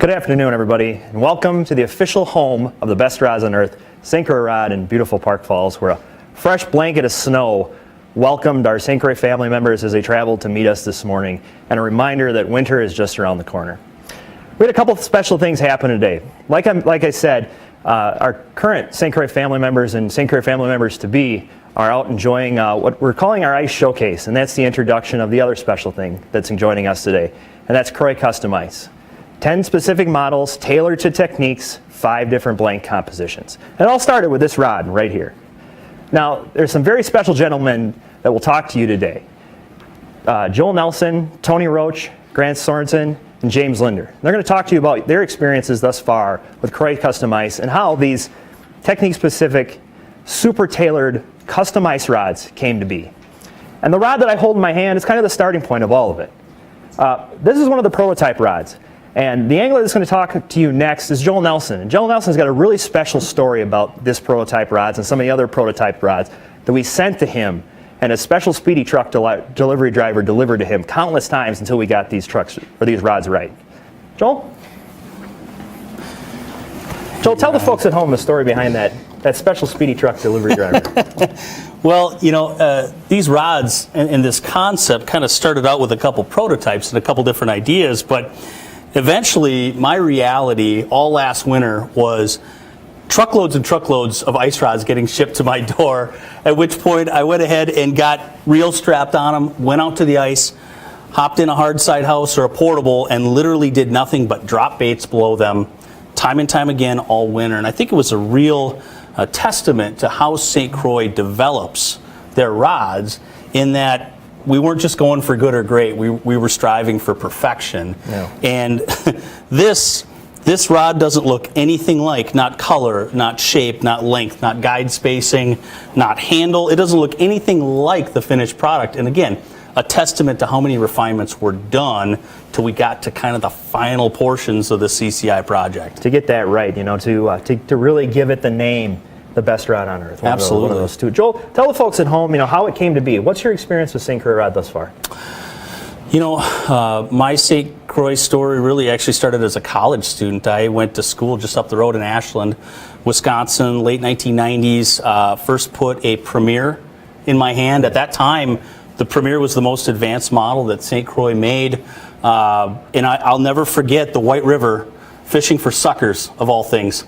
Good afternoon, everybody, and welcome to the official home of the best rods on earth, St. Croix Rod in beautiful Park Falls, where a fresh blanket of snow welcomed our St. Croix family members as they traveled to meet us this morning, and a reminder that winter is just around the corner. We had a couple of special things happen today. Like I said, our current St. Croix family members and St. Croix family members-to-be are out enjoying what we're calling our ice showcase, and that's the introduction of the other special thing that's joining us today, and that's Croix Custom Ice. 10 specific models tailored to techniques, 5 different blank compositions. And it all started with this rod right here. Now, there's some very special gentlemen that will talk to you today. Joel Nelson, Tony Roach, Grant Sorensen, and James Lindner. They're going to talk to you about their experiences thus far with Croix Custom Ice and how these technique-specific, super tailored custom ice rods came to be. And the rod that I hold in my hand is kind of the starting point of all of it. This is one of the prototype rods. And the angler that's going to talk to you next is Joel Nelson. And Joel Nelson's got a really special story about this prototype rods and some of the other prototype rods that we sent to him, and a special speedy truck delivery driver delivered to him countless times until we got these trucks or these rods right. Joel? Joel, tell the folks at home the story behind that special speedy truck delivery driver. Well, you know, these rods and this concept kind of started out with a couple prototypes and a couple different ideas, but eventually my reality all last winter was truckloads and truckloads of ice rods getting shipped to my door, at which point I went ahead and got reels strapped on them, went out to the ice, hopped in a hard side house or a portable, and literally did nothing but drop baits below them time and time again all winter. And I think it was a real testament to how St. Croix develops their rods, in that we weren't just going for good or great, we were striving for perfection. Yeah. And this rod doesn't look anything like, not color, not shape, not length, not guide spacing, not handle. It doesn't look anything like the finished product. And again, a testament to how many refinements were done till we got to kind of the final portions of the CCI project. To get that right, you know, to really give it the name, the best rod on earth. Absolutely. One of those two. Joel, tell the folks at home, you know, how it came to be. What's your experience with St. Croix Rod thus far? You know, my St. Croix story really actually started as a college student. I went to school just up the road in Ashland, Wisconsin, late 1990s. First put a Premier in my hand. At that time, the Premier was the most advanced model that St. Croix made. And I'll never forget the White River fishing for suckers, of all things,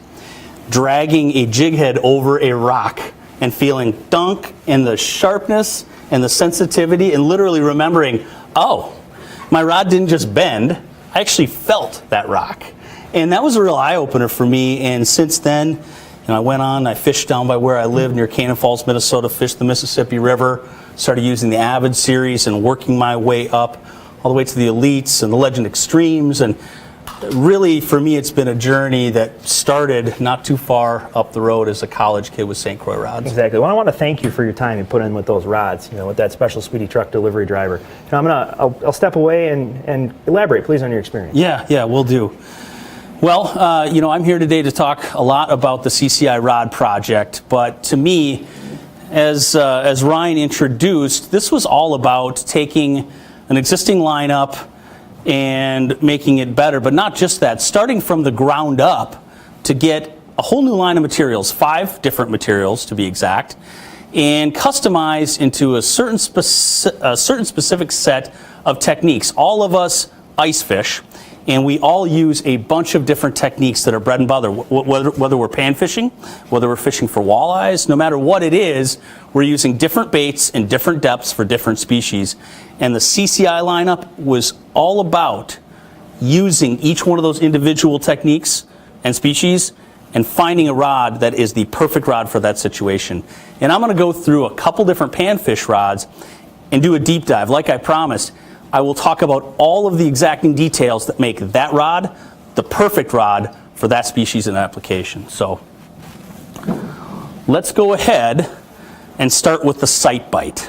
dragging a jig head over a rock and feeling dunk and the sharpness and the sensitivity, and literally remembering, oh, my rod didn't just bend, I actually felt that rock. And that was a real eye-opener for me. And since then, I went on, I fished down by where I live near Cannon Falls, Minnesota, fished the Mississippi River, started using the Avid series and working my way up all the way to the Elites and the Legend Extremes. And really, for me, it's been a journey that started not too far up the road as a college kid with St. Croix rods. Exactly. Well, I want to thank you for your time you put in with those rods, you know, with that special speedy truck delivery driver. Now, I'll step away and elaborate, please, on your experience. Yeah, will do. Well, you know, I'm here today to talk a lot about the CCI Rod project, but to me, as Ryan introduced, this was all about taking an existing lineup and making it better, but not just that, starting from the ground up to get a whole new line of materials, 5 different materials to be exact, and customize into a certain specific set of techniques. All of us ice fish, and we all use a bunch of different techniques that are bread and butter, whether we're pan fishing, whether we're fishing for walleyes, no matter what it is, we're using different baits in different depths for different species. And the CCI lineup was all about using each one of those individual techniques and species and finding a rod that is the perfect rod for that situation. And I'm going to go through a couple different panfish rods and do a deep dive. Like I promised, I will talk about all of the exacting details that make that rod the perfect rod for that species and application. So let's go ahead and start with the sight bite.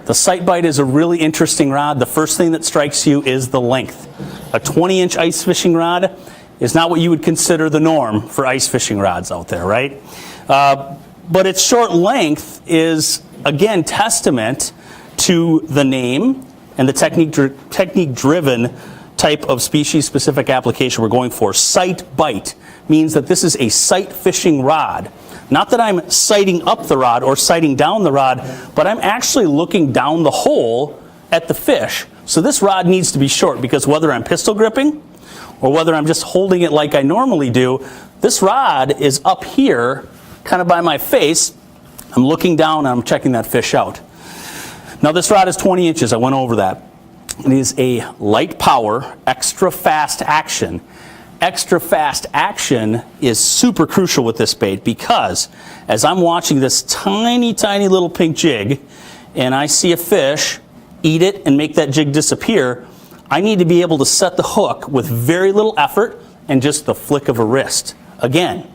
The sight bite is a really interesting rod. The first thing that strikes you is the length. A 20-inch ice fishing rod is not what you would consider the norm for ice fishing rods out there, right? But its short length is, again, testament to the name and the technique-driven type of species-specific application we're going for. Sight bite means that this is a sight fishing rod. Not that I'm sighting up the rod or sighting down the rod, but I'm actually looking down the hole at the fish. So this rod needs to be short, because whether I'm pistol gripping or whether I'm just holding it like I normally do, this rod is up here kind of by my face. I'm looking down and I'm checking that fish out. Now this rod is 20 inches, I went over that. It is a light power, extra fast action. Extra fast action is super crucial with this bait, because as I'm watching this tiny, tiny little pink jig and I see a fish eat it and make that jig disappear, I need to be able to set the hook with very little effort and just the flick of a wrist. Again,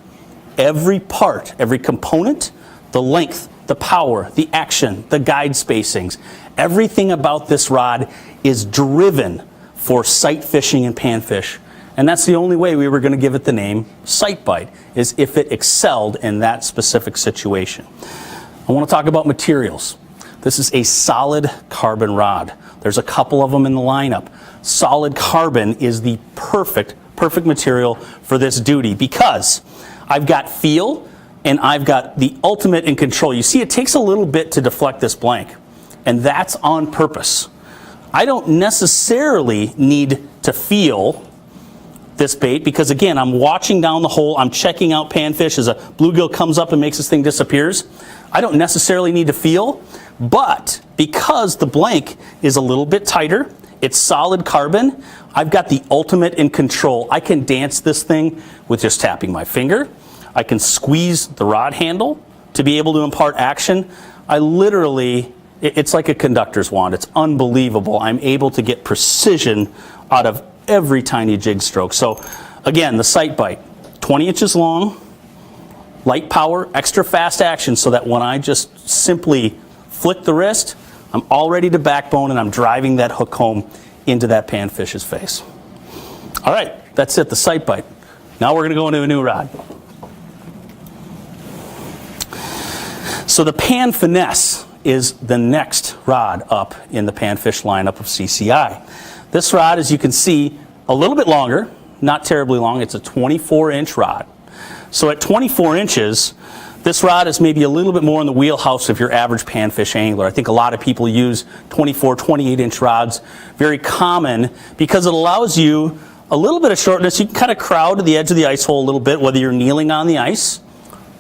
every part, every component, the length, the power, the action, the guide spacings, everything about this rod is driven for sight fishing and panfish. And that's the only way we were going to give it the name sight bite, is if it excelled in that specific situation. I want to talk about materials. This is a solid carbon rod. There's a couple of them in the lineup. Solid carbon is the perfect material for this duty, because I've got feel and I've got the ultimate in control. You see, it takes a little bit to deflect this blank, and that's on purpose. I don't necessarily need to feel this bait, because again, I'm watching down the hole, I'm checking out panfish as a bluegill comes up and makes this thing disappears. I don't necessarily need to feel, but because the blank is a little bit tighter, it's solid carbon, I've got the ultimate in control. I can dance this thing with just tapping my finger. I can squeeze the rod handle to be able to impart action. I literally, it's like a conductor's wand. It's unbelievable. I'm able to get precision out of every tiny jig stroke. So again, the sight bite, 20 inches long, light power, extra fast action, so that when I just simply flick the wrist, I'm all ready to backbone and I'm driving that hook home into that panfish's face. All right, that's it, the sight bite. Now we're going to go into a new rod. So the Pan Finesse is the next rod up in the panfish lineup of CCI. This rod, as you can see, a little bit longer, not terribly long. It's a 24-inch rod. So at 24 inches, this rod is maybe a little bit more in the wheelhouse of your average panfish angler. I think a lot of people use 24, 28-inch rods. Very common, because it allows you a little bit of shortness. You can kind of crowd to the edge of the ice hole a little bit, whether you're kneeling on the ice,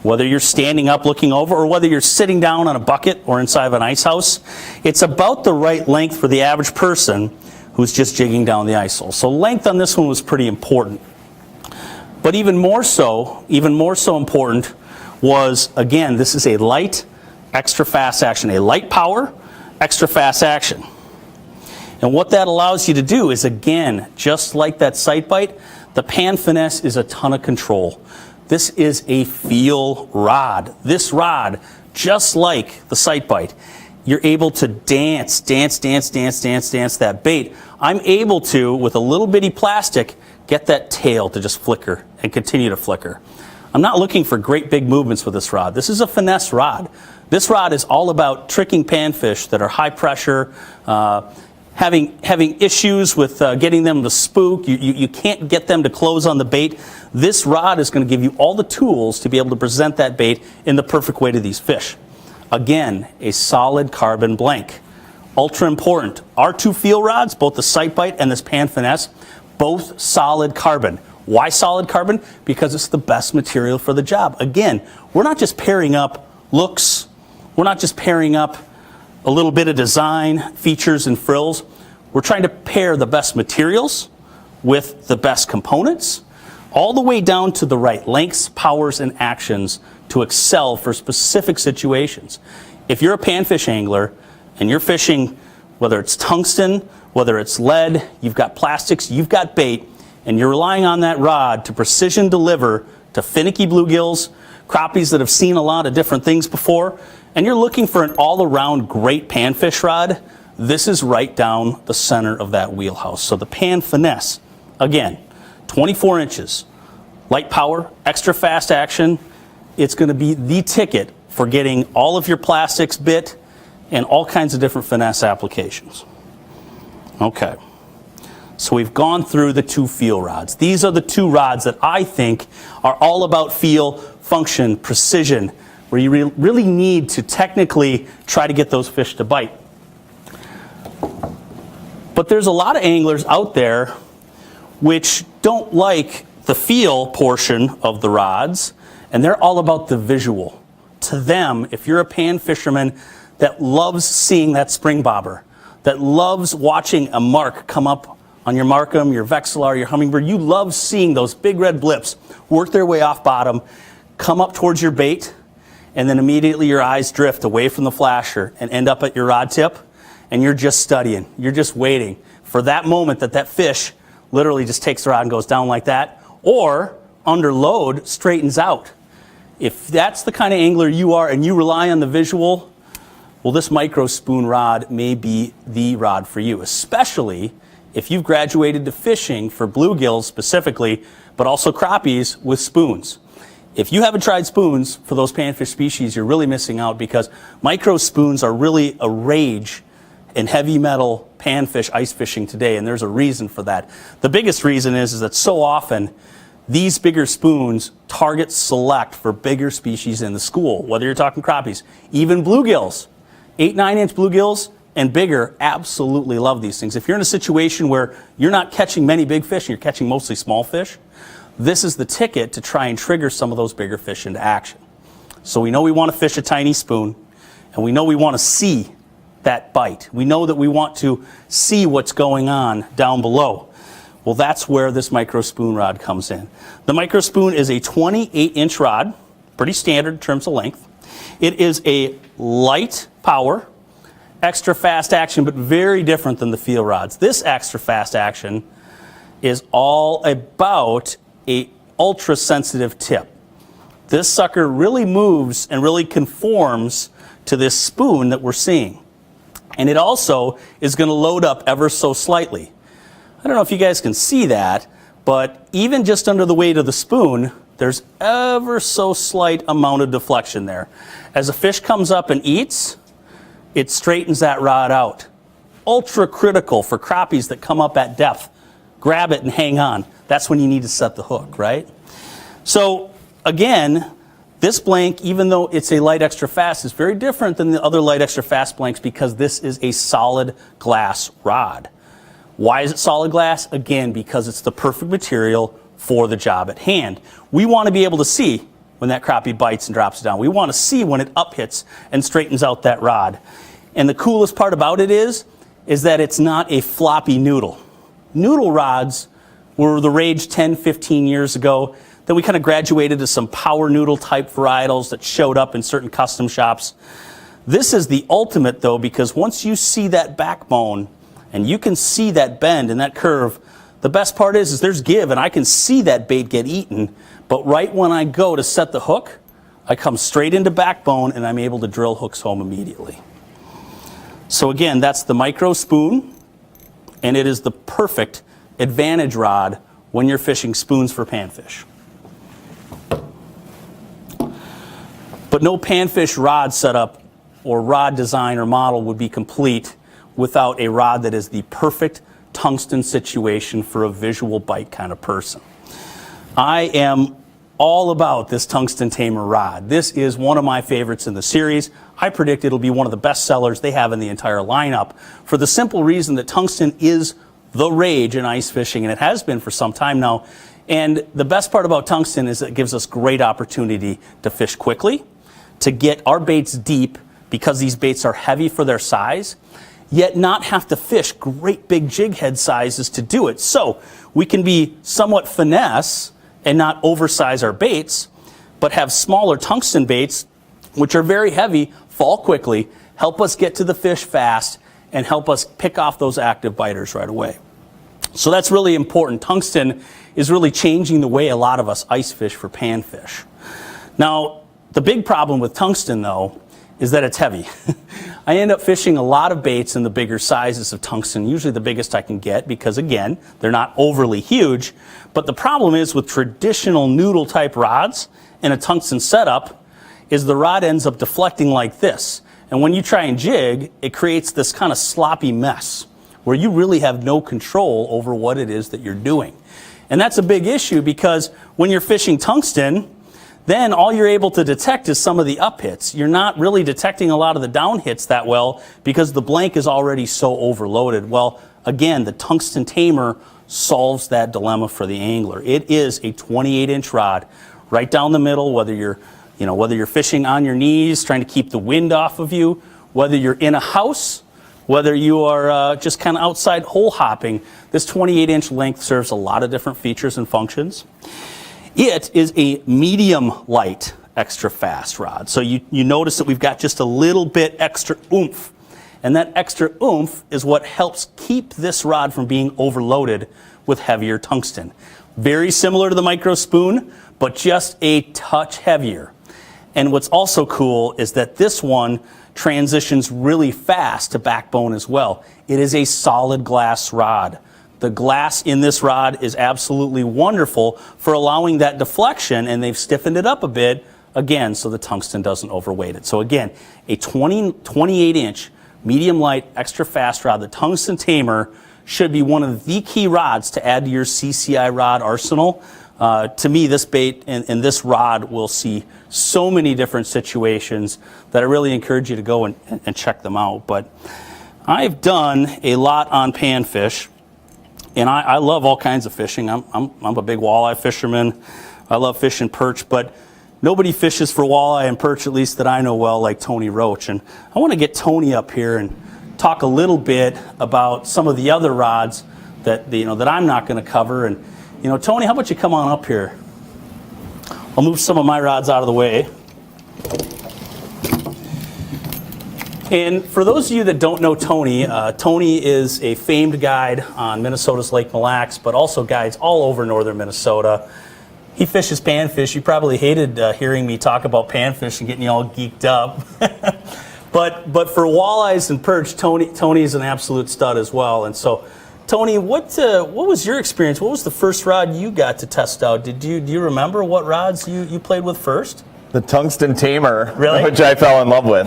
whether you're standing up looking over, or whether you're sitting down on a bucket or inside of an ice house. It's about the right length for the average person who's just jigging down the ice hole. So length on this one was pretty important. But even more so important was, again, this is a light, extra fast action, a light power, extra fast action. And what that allows you to do is, again, just like that sight bite, the Pan Finesse is a ton of control. This is a feel rod. This rod, just like the sight bite, you're able to dance that bait. I'm able to, with a little bitty plastic, get that tail to just flicker and continue to flicker. I'm not looking for great big movements with this rod. This is a finesse rod. This rod is all about tricking panfish that are high pressure, having issues with getting them to spook. You can't get them to close on the bait. This rod is going to give you all the tools to be able to present that bait in the perfect way to these fish. Again, a solid carbon blank. Ultra important. Our two feel rods, both the sight bite and this Pan Finesse, both solid carbon. Why solid carbon? Because it's the best material for the job. Again, we're not just pairing up looks. We're not just pairing up a little bit of design, features, and frills. We're trying to pair the best materials with the best components, all the way down to the right lengths, powers, and actions to excel for specific situations. If you're a panfish angler and you're fishing, whether it's tungsten, whether it's lead, you've got plastics, you've got bait, and you're relying on that rod to precision deliver to finicky bluegills, crappies that have seen a lot of different things before, and you're looking for an all-around great panfish rod, this is right down the center of that wheelhouse. So the Pan Finesse, again, 24 inches, light power, extra fast action. It's going to be the ticket for getting all of your plastics bit and all kinds of different finesse applications. Okay, So we've gone through the two feel rods. These are the two rods that I think are all about feel, function, precision, where you really need to technically try to get those fish to bite. But there's a lot of anglers out there which don't like the feel portion of the rods, and they're all about the visual. To them, if you're a pan fisherman that loves seeing that spring bobber, that loves watching a mark come up on your Markham, your Vexilar, your Hummingbird, you love seeing those big red blips work their way off bottom, come up towards your bait, and then immediately your eyes drift away from the flasher and end up at your rod tip, and you're just studying. You're just waiting for that moment that that fish literally just takes the rod and goes down like that, or under load straightens out. If that's the kind of angler you are and you rely on the visual, well, this micro spoon rod may be the rod for you, especially if you've graduated to fishing for bluegills specifically, but also crappies with spoons. If you haven't tried spoons for those panfish species, you're really missing out, because micro spoons are really a rage in heavy metal panfish ice fishing today, and there's a reason for that. The biggest reason is that so often these bigger spoons target select for bigger species in the school, whether you're talking crappies, even bluegills. 8-9-inch bluegills and bigger absolutely love these things. If you're in a situation where you're not catching many big fish and you're catching mostly small fish, this is the ticket to try and trigger some of those bigger fish into action. So we know we want to fish a tiny spoon, and we know we want to see that bite. We know that we want to see what's going on down below. Well, that's where this micro spoon rod comes in. The micro spoon is a 28-inch rod, pretty standard in terms of length. It is a light power, extra fast action, but very different than the feel rods. This extra fast action is all about a ultra sensitive tip. This sucker really moves and really conforms to this spoon that we're seeing. And it also is going to load up ever so slightly. I don't know if you guys can see that, but even just under the weight of the spoon, there's ever so slight amount of deflection there. As a fish comes up and eats, it straightens that rod out. Ultra critical for crappies that come up at depth. Grab it and hang on. That's when you need to set the hook, right? So again, this blank, even though it's a light extra fast, is very different than the other light extra fast blanks, because this is a solid glass rod. Why is it solid glass? Again, because it's the perfect material for the job at hand. We want to be able to see when that crappie bites and drops it down. We want to see when it up hits and straightens out that rod. And the coolest part about it is that it's not a floppy noodle. Noodle rods were the rage 10, 15 years ago. Then we kind of graduated to some power noodle type varietals that showed up in certain custom shops. This is the ultimate though, because once you see that backbone and you can see that bend and that curve, the best part is there's give, and I can see that bait get eaten, but right when I go to set the hook, I come straight into backbone and I'm able to drill hooks home immediately. So again, that's the micro spoon, and it is the perfect advantage rod when you're fishing spoons for panfish. But no panfish rod setup or rod design or model would be complete without a rod that is the perfect tungsten situation for a visual bite kind of person. I am all about this Tungsten Tamer Rod. This is one of my favorites in the series. I predict it'll be one of the best sellers they have in the entire lineup, for the simple reason that tungsten is the rage in ice fishing, and it has been for some time now. And the best part about tungsten is it gives us great opportunity to fish quickly, to get our baits deep, because these baits are heavy for their size, yet not have to fish great big jig head sizes to do it. So we can be somewhat finesse and not oversize our baits, but have smaller tungsten baits, which are very heavy, fall quickly, help us get to the fish fast, and help us pick off those active biters right away. So that's really important. Tungsten is really changing the way a lot of us ice fish for panfish. Now, the big problem with tungsten, though, is that it's heavy. I end up fishing a lot of baits in the bigger sizes of tungsten, usually the biggest I can get, because again, they're not overly huge. But the problem is with traditional noodle type rods in a tungsten setup is the rod ends up deflecting like this. And when you try and jig, it creates this kind of sloppy mess where you really have no control over what it is that you're doing. And that's a big issue because when you're fishing tungsten, then all you're able to detect is some of the up hits. You're not really detecting a lot of the down hits that well because the blank is already so overloaded. Well, again, the Tungsten Tamer solves that dilemma for the angler. It is a 28-inch rod right down the middle, whether you're fishing on your knees, trying to keep the wind off of you, whether you're in a house, whether you are just kind of outside hole hopping, this 28-inch length serves a lot of different features and functions. It is a medium light extra fast rod. So you notice that we've got just a little bit extra oomph. And that extra oomph is what helps keep this rod from being overloaded with heavier tungsten. Very similar to the micro spoon, but just a touch heavier. And what's also cool is that this one transitions really fast to backbone as well. It is a solid glass rod. The glass in this rod is absolutely wonderful for allowing that deflection, and they've stiffened it up a bit, again, so the tungsten doesn't overweight it. So again, a 28-inch medium light extra fast rod, the Tungsten Tamer, should be one of the key rods to add to your CCI rod arsenal. To me, this bait and this rod will see so many different situations that I really encourage you to go and check them out. But I've done a lot on panfish. And I love all kinds of fishing. I'm a big walleye fisherman. I love fishing perch, but nobody fishes for walleye and perch, at least that I know well, like Tony Roach. And I want to get Tony up here and talk a little bit about some of the other rods that that I'm not going to cover. And Tony, how about you come on up here? I'll move some of my rods out of the way. And for those of you that don't know Tony, Tony is a famed guide on Minnesota's Lake Mille Lacs, but also guides all over northern Minnesota. He fishes panfish. You probably hated hearing me talk about panfish and getting you all geeked up. but for walleyes and perch, Tony is an absolute stud as well. And so, Tony, what was your experience? What was the first rod you got to test out? Do you remember what rods you played with first? The Tungsten Tamer, really? Which I fell in love with.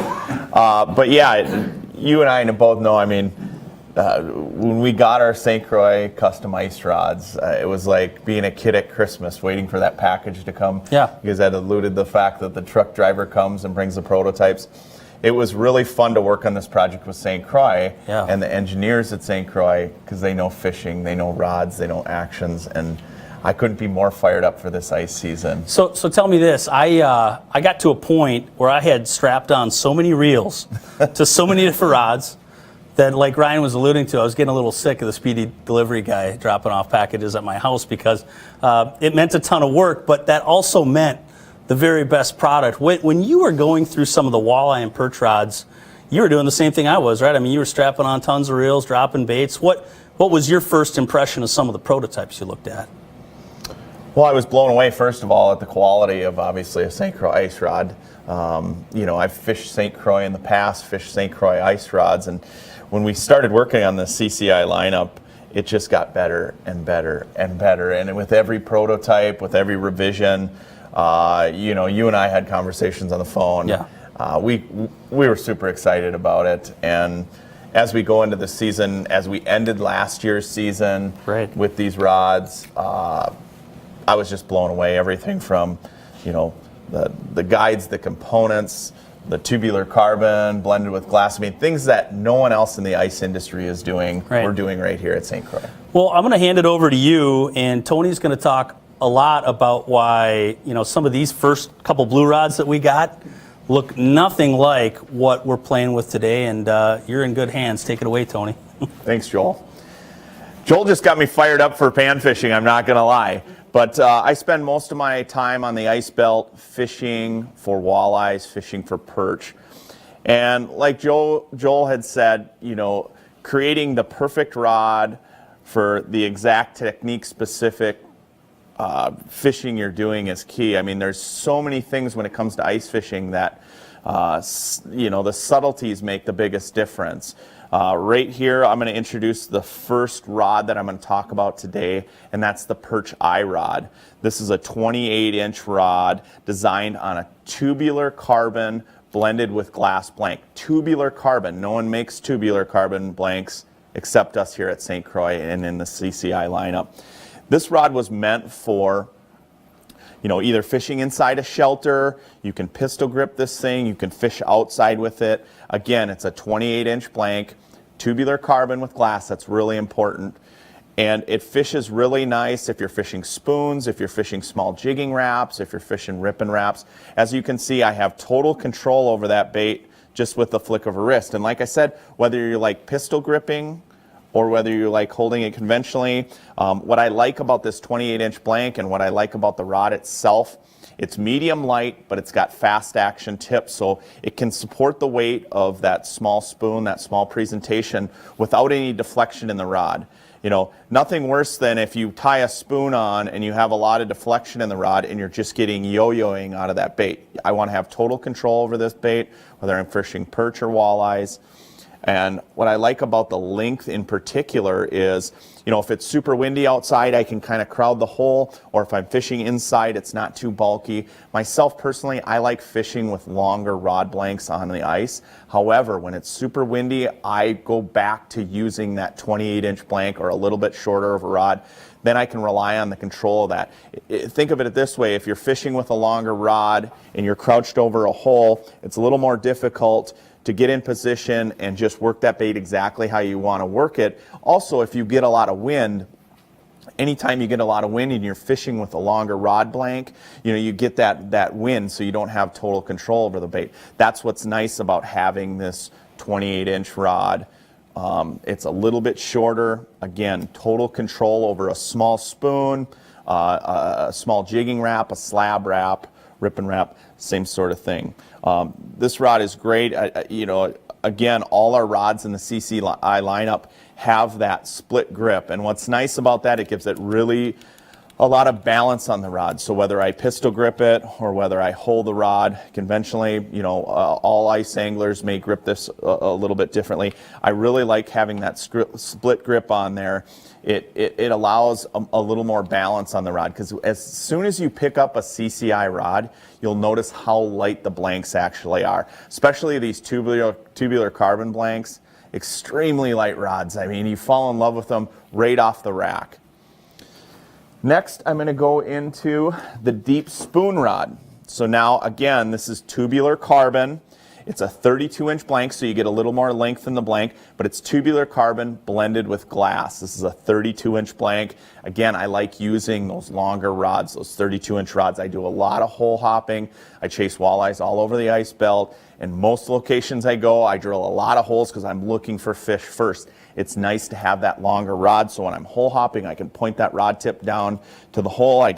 But yeah, you and I both know, when we got our St. Croix Custom Ice rods, it was like being a kid at Christmas waiting for that package to come. Yeah. Because that alluded the fact that the truck driver comes and brings the prototypes. It was really fun to work on this project with St. Croix and the engineers at St. Croix, because they know fishing, they know rods, they know actions, and I couldn't be more fired up for this ice season. So tell me this. I got to a point where I had strapped on so many reels to so many different rods that, like Ryan was alluding to, I was getting a little sick of the speedy delivery guy dropping off packages at my house because it meant a ton of work, but that also meant the very best product. When you were going through some of the walleye and perch rods, you were doing the same thing I was, right? You were strapping on tons of reels, dropping baits. What was your first impression of some of the prototypes you looked at? Well, I was blown away, first of all, at the quality of, obviously, a St. Croix ice rod. I've fished St. Croix in the past, fished St. Croix ice rods, and when we started working on the CCI lineup, it just got better and better and better. And with every prototype, with every revision, you and I had conversations on the phone. Yeah. We were super excited about it. And as we go into the season, as we ended last year's season with these rods, I was just blown away. Everything from, the guides, the components, the tubular carbon blended with glass. Things that no one else in the ice industry is doing, we're doing right here at St. Croix. Well, I'm going to hand it over to you, and Tony's going to talk a lot about why, some of these first couple blue rods that we got look nothing like what we're playing with today, and you're in good hands. Take it away, Tony. Thanks, Joel. Joel just got me fired up for pan fishing, I'm not going to lie. But I spend most of my time on the ice belt fishing for walleyes, fishing for perch. And like Joel had said, creating the perfect rod for the exact technique-specific fishing you're doing is key. There's so many things when it comes to ice fishing that, the subtleties make the biggest difference. Right here, I'm going to introduce the first rod that I'm going to talk about today, and that's the Perch Eye Rod. This is a 28-inch rod designed on a tubular carbon blended with glass blank. Tubular carbon. No one makes tubular carbon blanks except us here at St. Croix and in the CCI lineup. This rod was meant for, you know, either fishing inside a shelter, you can pistol grip this thing, you can fish outside with it. Again, it's a 28-inch blank, tubular carbon with glass, that's really important. And it fishes really nice if you're fishing spoons, if you're fishing small jigging wraps, if you're fishing ripping wraps. As you can see, I have total control over that bait just with the flick of a wrist. And like I said, whether you like pistol gripping or whether you like holding it conventionally, what I like about this 28-inch blank and what I like about the rod itself, it's medium light, but it's got fast action tips, so it can support the weight of that small spoon, that small presentation, without any deflection in the rod. You know, nothing worse than if you tie a spoon on and you have a lot of deflection in the rod and you're just getting yo-yoing out of that bait. I want to have total control over this bait, whether I'm fishing perch or walleyes. And what I like about the length in particular is, you know, if it's super windy outside, I can kind of crowd the hole, or if I'm fishing inside, it's not too bulky. Myself personally, I like fishing with longer rod blanks on the ice. However, when it's super windy, I go back to using that 28-inch blank or a little bit shorter of a rod. Then I can rely on the control of that. Think of it this way, if you're fishing with a longer rod and you're crouched over a hole, it's a little more difficult to get in position and just work that bait exactly how you want to work it. Also, if you get a lot of wind, anytime you get a lot of wind and you're fishing with a longer rod blank, you know, you get that wind, so you don't have total control over the bait. That's what's nice about having this 28-inch rod. It's a little bit shorter. Again, total control over a small spoon, a small jigging wrap, a slab wrap, rip and wrap, same sort of thing. This rod is great. You know, again, all our rods in the CCI lineup have that split grip, and what's nice about that, it gives it really a lot of balance on the rod. So whether I pistol grip it or whether I hold the rod conventionally, you know, all ice anglers may grip this a little bit differently. I really like having that split grip on there. It allows a little more balance on the rod, because as soon as you pick up a CCI rod, you'll notice how light the blanks actually are, especially these tubular carbon blanks. Extremely light rods. I mean, you fall in love with them right off the rack. Next, I'm going to go into the deep spoon rod. So now, again, this is tubular carbon. It's a 32-inch blank, so you get a little more length in the blank, but it's tubular carbon blended with glass. This is a 32-inch blank. Again, I like using those longer rods, those 32-inch rods. I do a lot of hole hopping. I chase walleyes all over the ice belt, and most locations I go, I drill a lot of holes because I'm looking for fish first. It's nice to have that longer rod, so when I'm hole hopping, I can point that rod tip down to the hole. I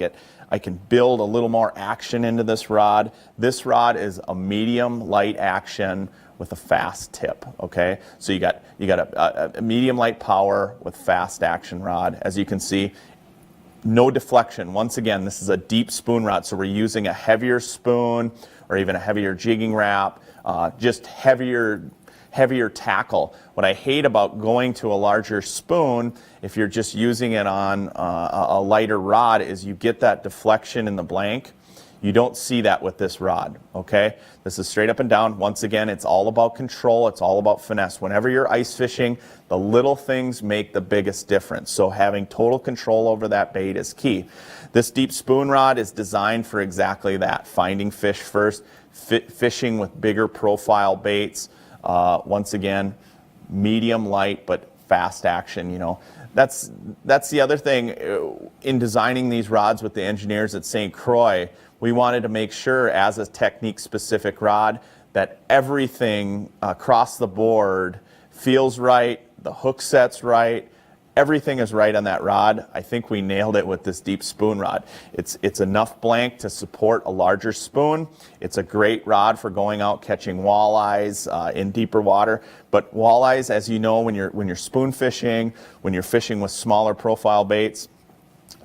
can build a little more action into this rod. This rod is a medium light action with a fast tip, okay? So you got a medium light power with fast action rod. As you can see, no deflection. Once again, this is a deep spoon rod, so we're using a heavier spoon or even a heavier jigging wrap, just heavier tackle. What I hate about going to a larger spoon, if you're just using it on a lighter rod, is you get that deflection in the blank. You don't see that with this rod, okay? This is straight up and down. Once again, it's all about control. It's all about finesse. Whenever you're ice fishing, the little things make the biggest difference. So having total control over that bait is key. This deep spoon rod is designed for exactly that, finding fish first, fishing with bigger profile baits. Once again, medium light but fast action. You know, that's the other thing in designing these rods with the engineers at St. Croix. We wanted to make sure, as a technique specific rod, that everything across the board feels right, the hook set's right, everything is right on that rod. I think we nailed it with this deep spoon rod. It's enough blank to support a larger spoon. It's a great rod for going out catching walleyes in deeper water. But walleyes, as you know, when you're spoon fishing, when you're fishing with smaller profile baits,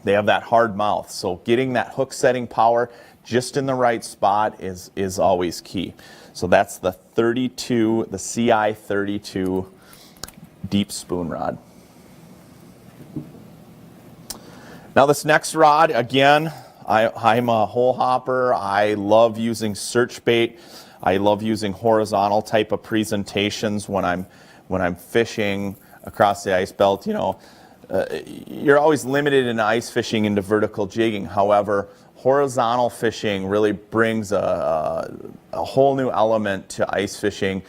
they have that hard mouth. So getting that hook setting power just in the right spot is always key. So that's the 32, the CI 32 deep spoon rod. Now this next rod, again, I'm a hole hopper. I love using search bait. I love using horizontal type of presentations when I'm fishing across the ice belt, you know, you're always limited in ice fishing into vertical jigging. However, horizontal fishing really brings a whole new element to ice fishing.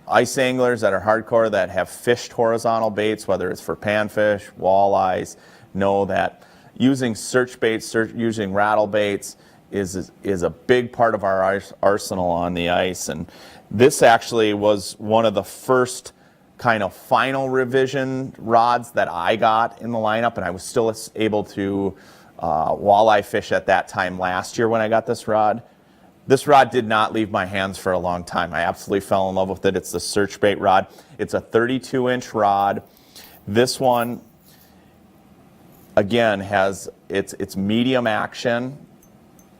Ice anglers that are hardcore that have fished horizontal baits, whether it's for panfish, walleyes, know that using search baits, using rattle baits is a big part of our arsenal on the ice. And this actually was one of the first kind of final revision rods that I got in the lineup, and I was still able to walleye fish at that time last year when I got this rod. This rod did not leave my hands for a long time. I absolutely fell in love with it. It's the search bait rod. It's a 32-inch rod. This one, again, has it's medium action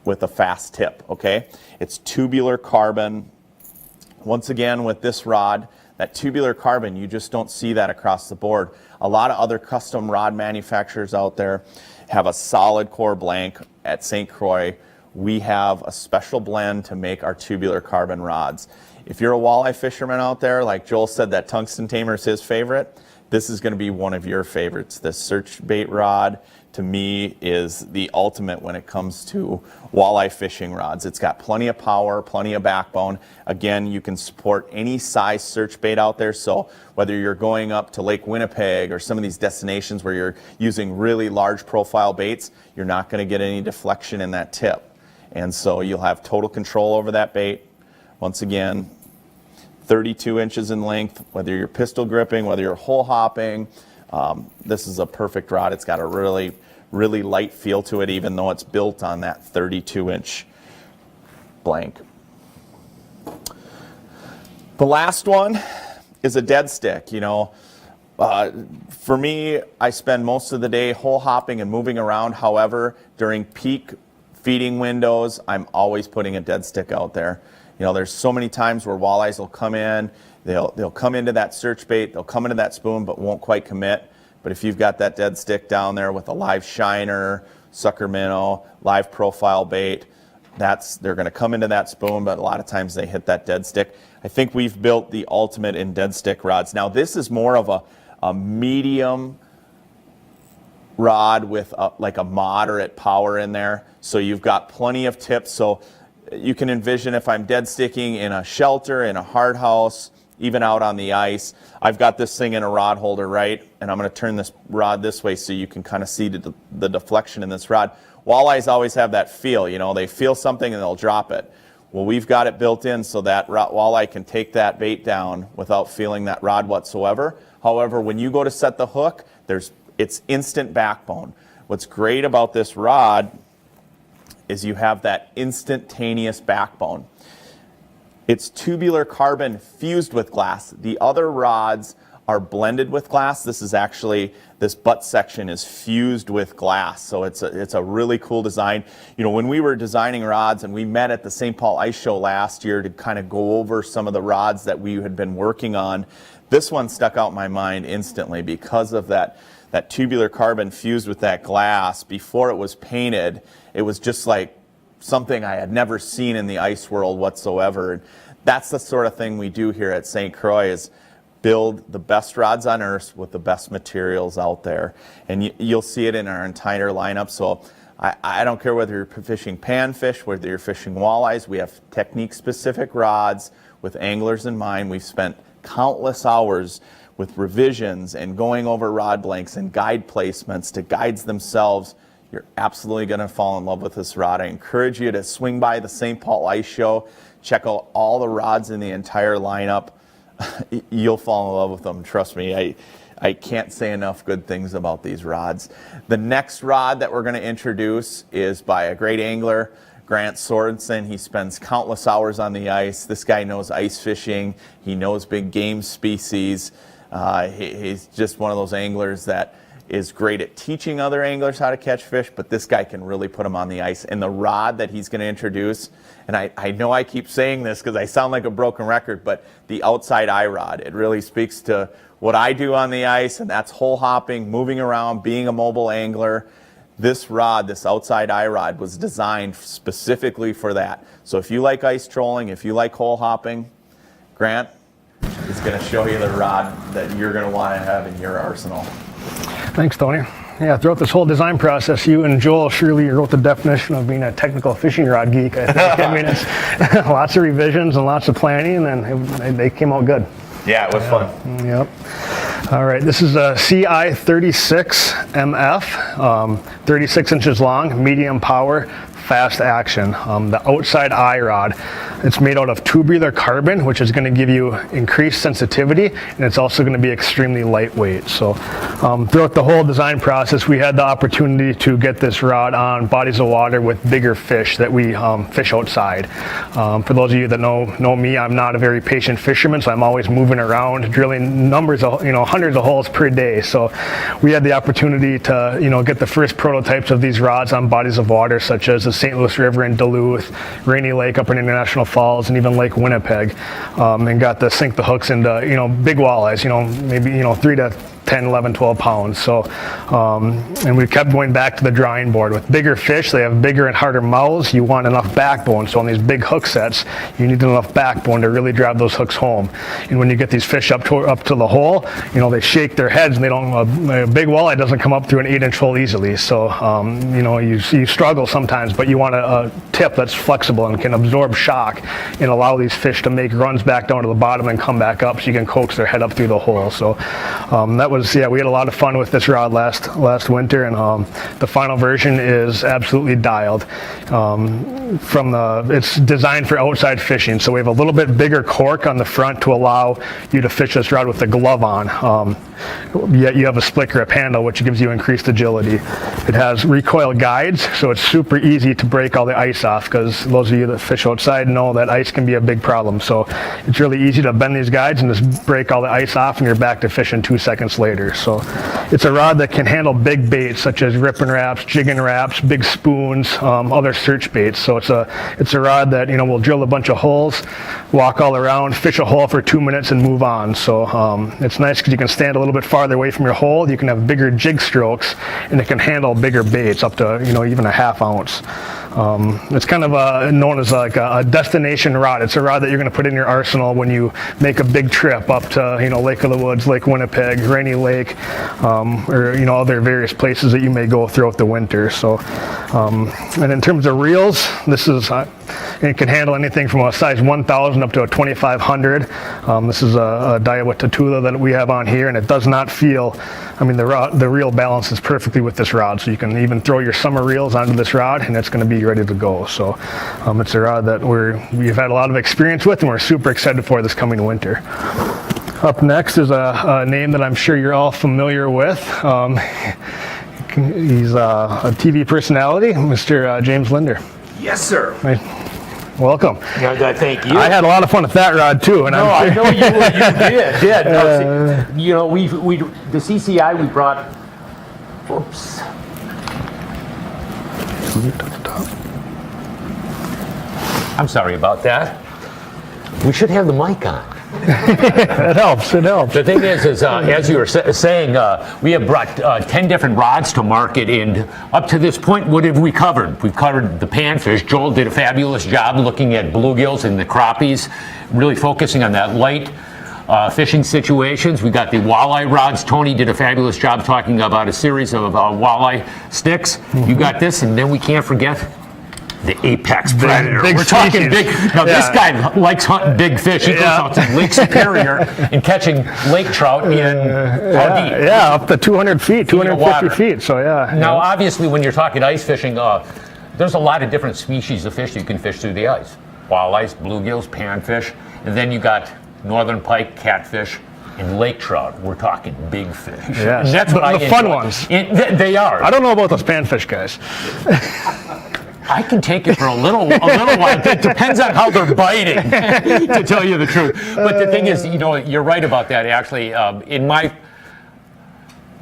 with a fast tip, okay? It's tubular carbon. Once again, with this rod, that tubular carbon, you just don't see that across the board. A lot of other custom rod manufacturers out there have a solid core blank. At St. Croix, we have a special blend to make our tubular carbon rods. If you're a walleye fisherman out there, like Joel said, that Tungsten Tamer is his favorite, this is going to be one of your favorites. This search bait rod, to me, is the ultimate when it comes to walleye fishing rods. It's got plenty of power, plenty of backbone. Again, you can support any size search bait out there, so whether you're going up to Lake Winnipeg or some of these destinations where you're using really large profile baits, you're not going to get any deflection in that tip. And so you'll have total control over that bait. Once again, 32 inches in length, whether you're pistol gripping, whether you're hole hopping, this is a perfect rod. It's got a really, really light feel to it, even though it's built on that 32-inch blank. The last one is a dead stick. You know, for me, I spend most of the day hole hopping and moving around. However, during peak feeding windows, I'm always putting a dead stick out there. You know, there's so many times where walleyes will come in, they'll come into that search bait, they'll come into that spoon, but won't quite commit. But if you've got that dead stick down there with a live shiner, sucker minnow, live profile bait, they're going to come into that spoon, but a lot of times they hit that dead stick. I think we've built the ultimate in dead stick rods. Now, this is more of a medium rod with like a moderate power in there. So you've got plenty of tips. So you can envision if I'm dead sticking in a shelter, in a hard house, even out on the ice, I've got this thing in a rod holder, right? And I'm going to turn this rod this way so you can kind of see the deflection in this rod. Walleyes always have that feel, you know, they feel something and they'll drop it. Well, we've got it built in so that walleye can take that bait down without feeling that rod whatsoever. However, when you go to set the hook, it's instant backbone. What's great about this rod is you have that instantaneous backbone. It's tubular carbon fused with glass. The other rods are blended with glass. This butt section is fused with glass, so it's a really cool design. You know, when we were designing rods and we met at the St. Paul Ice Show last year to kind of go over some of the rods that we had been working on, this one stuck out in my mind instantly because of that tubular carbon fused with that glass. Before it was painted, it was just like something I had never seen in the ice world whatsoever. And that's the sort of thing we do here at St. Croix, is build the best rods on earth with the best materials out there. And you'll see it in our entire lineup. So I don't care whether you're fishing panfish, whether you're fishing walleyes, we have technique-specific rods with anglers in mind. We've spent countless hours with revisions and going over rod blanks and guide placements to guides themselves. You're absolutely going to fall in love with this rod. I encourage you to swing by the St. Paul Ice Show, check out all the rods in the entire lineup. You'll fall in love with them, trust me. I can't say enough good things about these rods. The next rod that we're going to introduce is by a great angler, Grant Sorensen. He spends countless hours on the ice. This guy knows ice fishing. He knows big game species. He's just one of those anglers that is great at teaching other anglers how to catch fish, but this guy can really put them on the ice. And the rod that he's going to introduce, and I know I keep saying this because I sound like a broken record, but the outside eye rod, it really speaks to what I do on the ice, and that's hole hopping, moving around, being a mobile angler. This rod, this outside eye rod, was designed specifically for that. So if you like ice trolling, if you like hole hopping, Grant, is going to show you the rod that you're going to want to have in your arsenal. Thanks, Tony. Yeah, throughout this whole design process, you and Joel surely wrote the definition of being a technical fishing rod geek, I think. I mean, it's lots of revisions and lots of planning, and they came out good. Yeah, it was fun. Yep. All right, this is a CI 36 MF, 36 inches long, medium power, fast action. The outside eye rod, it's made out of tubular carbon, which is going to give you increased sensitivity, and it's also going to be extremely lightweight. So throughout the whole design process, we had the opportunity to get this rod on bodies of water with bigger fish that we fish outside. For those of you that know me, I'm not a very patient fisherman, so I'm always moving around, drilling numbers of, hundreds of holes per day. So we had the opportunity to, get the first prototypes of these rods on bodies of water, such as the St. Louis River in Duluth, Rainy Lake up in International Falls, and even Lake Winnipeg, and got to sink the hooks into, big walleyes, maybe, 3 to 10, 11, 12 pounds. So, and we kept going back to the drawing board. With bigger fish, they have bigger and harder mouths. You want enough backbone. So on these big hook sets, you need enough backbone to really drive those hooks home. And when you get these fish up to the hole, they shake their heads, and they don't, a big walleye doesn't come up through an 8-inch hole easily. So, you struggle sometimes, but you want a tip that's flexible and can absorb shock and allow these fish to make runs back down to the bottom and come back up, so you can coax their head up through the hole. So we had a lot of fun with this rod last winter, and the final version is absolutely dialed. It's designed for outside fishing, so we have a little bit bigger cork on the front to allow you to fish this rod with the glove on. Yet you have a split grip handle, which gives you increased agility. It has recoil guides, so it's super easy to break all the ice off, because those of you that fish outside know that ice can be a big problem. So it's really easy to bend these guides and just break all the ice off, and you're back to fishing 2 seconds later. So it's a rod that can handle big baits such as ripping wraps, jigging wraps, big spoons, other search baits. So it's a rod that will drill a bunch of holes, walk all around, fish a hole for 2 minutes, and move on. So it's nice because you can stand a little bit farther away from your hole. You can have bigger jig strokes, and it can handle bigger baits up to even a ½ ounce. It's kind of known as like a destination rod. It's a rod that you're going to put in your arsenal when you make a big trip up to Lake of the Woods, Lake Winnipeg, Rainy Lake, or other various places that you may go throughout the winter. So, and in terms of reels, this is it can handle anything from a size 1,000 up to a 2,500. This is a Daiwa Tatula that we have on here, and it does not feel. The reel balances perfectly with this rod, so you can even throw your summer reels onto this rod, and it's going to be ready to go. So it's a rod that we've had a lot of experience with, and we're super excited for this coming winter. Up next is a name that I'm sure you're all familiar with. He's a TV personality, Mr. James Lindner. Yes, sir. Welcome. Yeah, thank you. I had a lot of fun with that rod too, and I know you did. No, we the CCI we brought. Oops. I'm sorry about that. We should have the mic on. It helps. The thing is as you were saying, we have brought 10 different rods to market, and up to this point, what have we covered? We've covered the panfish. Joel did a fabulous job looking at bluegills and the crappies, really focusing on that light fishing situations. We got the walleye rods. Tony did a fabulous job talking about a series of walleye sticks. Mm-hmm. You got this, and then we can't forget the apex predator. Big We're talking big. Now this guy likes hunting big fish. He goes out to Lake Superior and catching lake trout in how deep? Yeah, up to 200 feet, 250 feet. So Now obviously when you're talking ice fishing, there's a lot of different species of fish you can fish through the ice. Walleyes, bluegills, panfish, and then you got northern pike, catfish, and lake trout. We're talking big fish. Yes. And that's what the fun ones. They are. I don't know about those panfish guys. I can take it for a little while. It depends on how they're biting, to tell you the truth. But the thing is, you're right about that. Actually, in my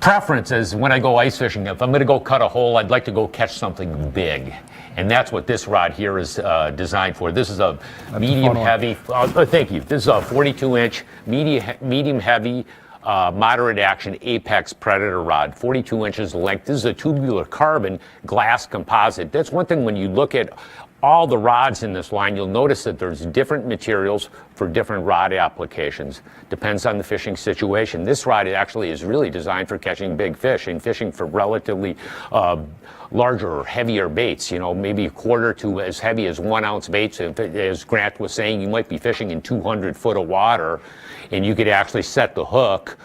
preference is when I go ice fishing, if I'm going to go cut a hole, I'd like to go catch something big. And that's what this rod here is designed for. This is a medium heavy. Thank you. This is a 42-inch medium heavy. Moderate action apex predator rod, 42 inches length. This is a tubular carbon glass composite. That's one thing when you look at all the rods in this line, you'll notice that there's different materials for different rod applications. Depends on the fishing situation. This rod actually is really designed for catching big fish and fishing for relatively larger or heavier baits, maybe a quarter to as heavy as 1 ounce baits. As Grant was saying, you might be fishing in 200 foot of water, and you could actually set the hook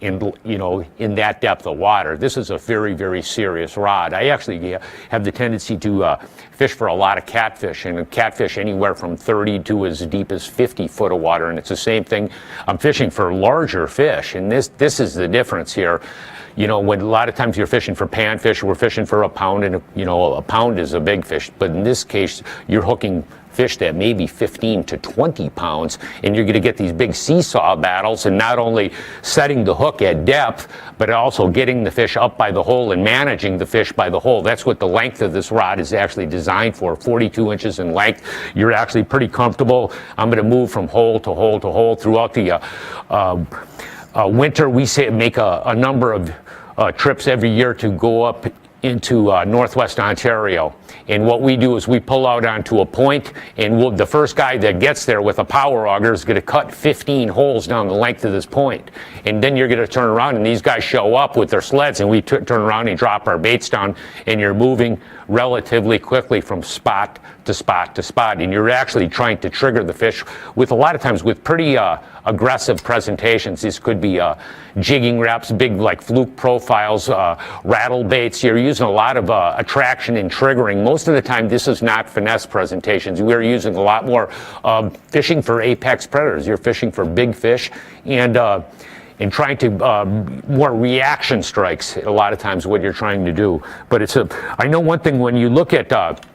in that depth of water. This is a very, very serious rod. I actually have the tendency to fish for a lot of catfish, and catfish anywhere from 30 to as deep as 50 foot of water, and it's the same thing. I'm fishing for larger fish, and this is the difference here. When a lot of times you're fishing for panfish, we're fishing for a pound, and a pound is a big fish, but in this case, you're hooking fish that may be 15 to 20 pounds, and you're going to get these big seesaw battles, and not only setting the hook at depth, but also getting the fish up by the hole and managing the fish by the hole. That's what the length of this rod is actually designed for, 42 inches in length. You're actually pretty comfortable. I'm going to move from hole to hole to hole throughout the winter. We make a number of trips every year to go up into northwest Ontario, and what we do is we pull out onto a point, and the first guy that gets there with a power auger is going to cut 15 holes down the length of this point, and then you're going to turn around and these guys show up with their sleds, and we turn around and drop our baits down, and you're moving relatively quickly from spot to spot to spot, and you're actually trying to trigger the fish with a lot of times with pretty aggressive presentations. These could be jigging wraps, big like fluke profiles, rattle baits. You're using a lot of attraction and triggering. Most of the time this is not finesse presentations. We're using a lot more fishing for apex predators. You're fishing for big fish, and trying to more reaction strikes a lot of times what you're trying to do. But I know one thing, when you look at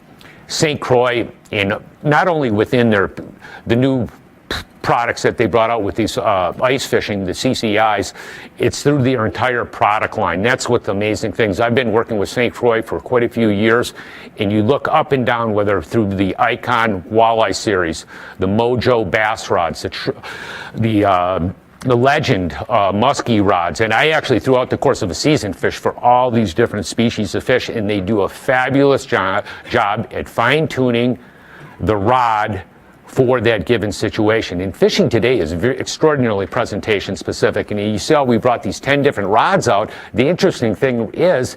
St. Croix, and not only within the new products that they brought out with these ice fishing, the CCIs, it's through their entire product line. That's what the amazing things. I've been working with St. Croix for quite a few years, and you look up and down, whether through the Icon Walleye series, the Mojo Bass Rods, the Legend muskie rods, and I actually throughout the course of a season fish for all these different species of fish, and they do a fabulous job at fine-tuning the rod for that given situation. And fishing today is very extraordinarily presentation specific, and you see how we brought these 10 different rods out. The interesting thing is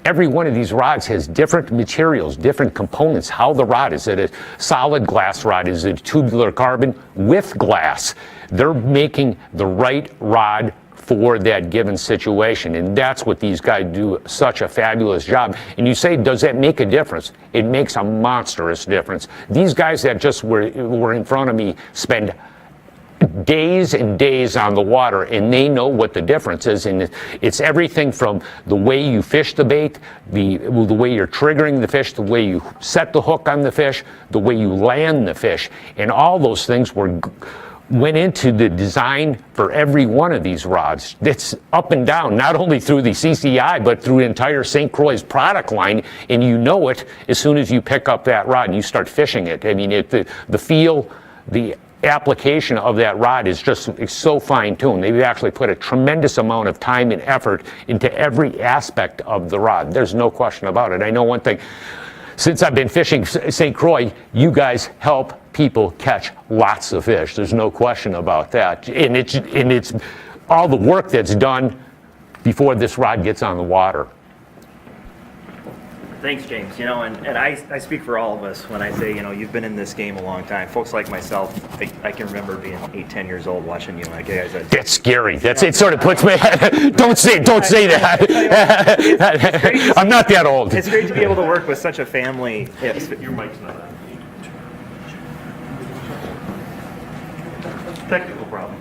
every one of these rods has different materials, different components. How the rod, is it a solid glass rod, is it tubular carbon with glass? They're making the right rod for that given situation, and that's what these guys do such a fabulous job. And you say, does that make a difference? It makes a monstrous difference. These guys that just were in front of me spend days and days on the water, and they know what the difference is. And it's everything from the way you fish the bait, the way you're triggering the fish, the way you set the hook on the fish, the way you land the fish, and all those things went into the design for every one of these rods. It's up and down, not only through the CCI, but through the entire St. Croix product line, and you know it as soon as you pick up that rod and you start fishing it. I mean, the feel, the application of that rod is so fine-tuned. They've actually put a tremendous amount of time and effort into every aspect of the rod. There's no question about it. I know one thing, since I've been fishing St. Croix, you guys help people catch lots of fish. There's no question about that. And it's all the work that's done before this rod gets on the water. Thanks, James. And I speak for all of us when I say, you've been in this game a long time. Folks like myself, I can remember being 8, 10 years old watching you. Like, guys, that's scary. It sort of puts me. Don't say that. I'm not that old. It's great to be able to work with such a family. Your mic's not on. Technical problem.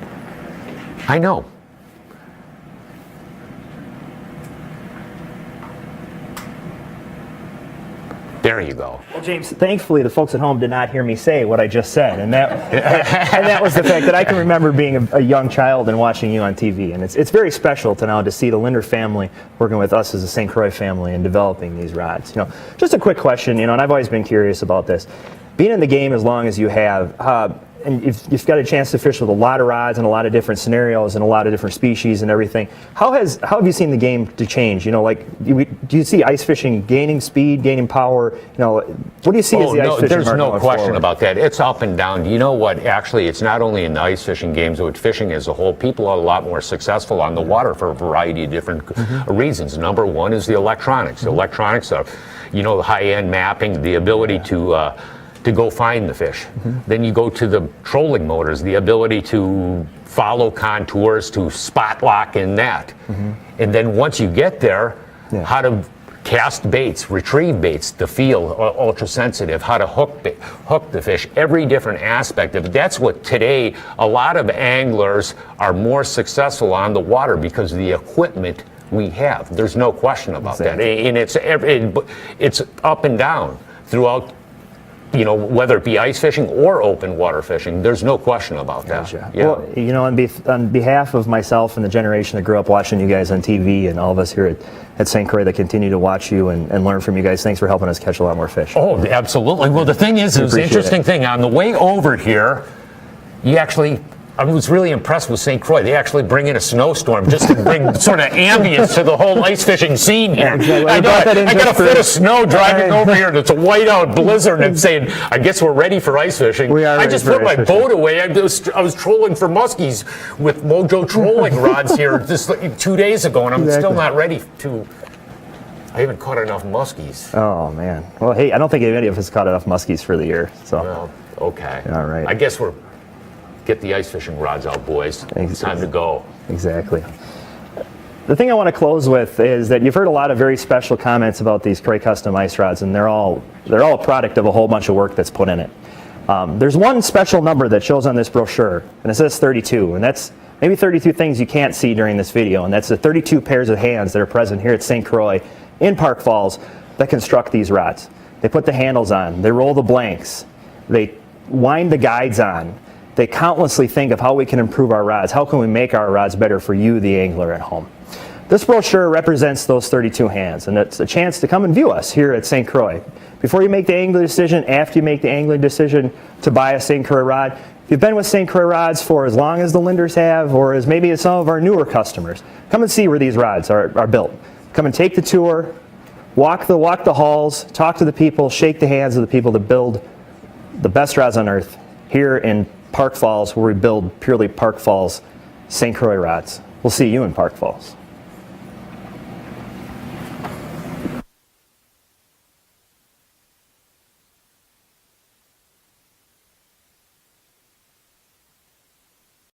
I know. There you go. Well, James, thankfully the folks at home did not hear me say what I just said, and that was the fact that I can remember being a young child and watching you on TV, and it's very special to see the Lindner family working with us as a St. Croix family and developing these rods. Just a quick question, and I've always been curious about this. Being in the game as long as you have, and you've got a chance to fish with a lot of rods and a lot of different scenarios and a lot of different species and everything. How have you seen the game to change? You know, like do you see ice fishing gaining speed, gaining power? You know, what do you see as the ice fishing there's market no going question forward? about that. It's up and down. You know what? Actually, it's not only in the ice fishing games, but fishing as a whole. People are a lot more successful on the water for a variety of different reasons. Number one is the electronics. The electronics are, you know, the high-end mapping, the ability to go find the fish. Then you go to the trolling motors, the ability to follow contours, to spot lock in that. And then once you get there, how to cast baits, retrieve baits, the feel, ultra sensitive, how to hook the fish, every different aspect of it. That's what today a lot of anglers are more successful on the water because of the equipment we have. There's no question about that. And it's up and down throughout, you know, whether it be ice fishing or open water fishing. There's no question about that. Gotcha. Well, you know, on behalf of myself and the generation that grew up watching you guys on TV and all of us here at St. Croix that continue to watch you and learn from you guys, thanks for helping us catch a lot more fish. Oh, absolutely. Well, the thing is, it was an interesting thing. On the way over here, I was really impressed with St. Croix. They actually bring in a snowstorm just to bring sort of ambience to the whole ice fishing scene here. I got a foot of snow driving over here, and it's a whiteout blizzard, and I'm saying, I guess we're ready for ice fishing. I just put my boat away. I was trolling for muskies with Mojo trolling rods here just like 2 days ago, and I'm still not ready to. I haven't caught enough muskies. Oh, man. Well, hey, I don't think any of us caught enough muskies for the year. So. Well, okay. All right. I guess get the ice fishing rods out, boys. It's time to go. Exactly. The thing I want to close with is that you've heard a lot of very special comments about these Croix Custom Ice Rods, and they're all a product of a whole bunch of work that's put in it. There's one special number that shows on this brochure, and it says 32, and that's maybe 32 things you can't see during this video, and that's the 32 pairs of hands that are present here at St. Croix in Park Falls that construct these rods. They put the handles on, they roll the blanks, they wind the guides on. They countlessly think of how we can improve our rods. How can we make our rods better for you, the angler at home? This brochure represents those 32 hands, and it's a chance to come and view us here at St. Croix. Before you make the angling decision, after you make the angling decision to buy a St. Croix rod, if you've been with St. Croix rods for as long as the Lindners have, or as maybe as some of our newer customers, come and see where these rods are built. Come and take the tour, walk the halls, talk to the people, shake the hands of the people that build the best rods on earth here in Park Falls, where we build purely Park Falls St. Croix rods. We'll see you in Park Falls.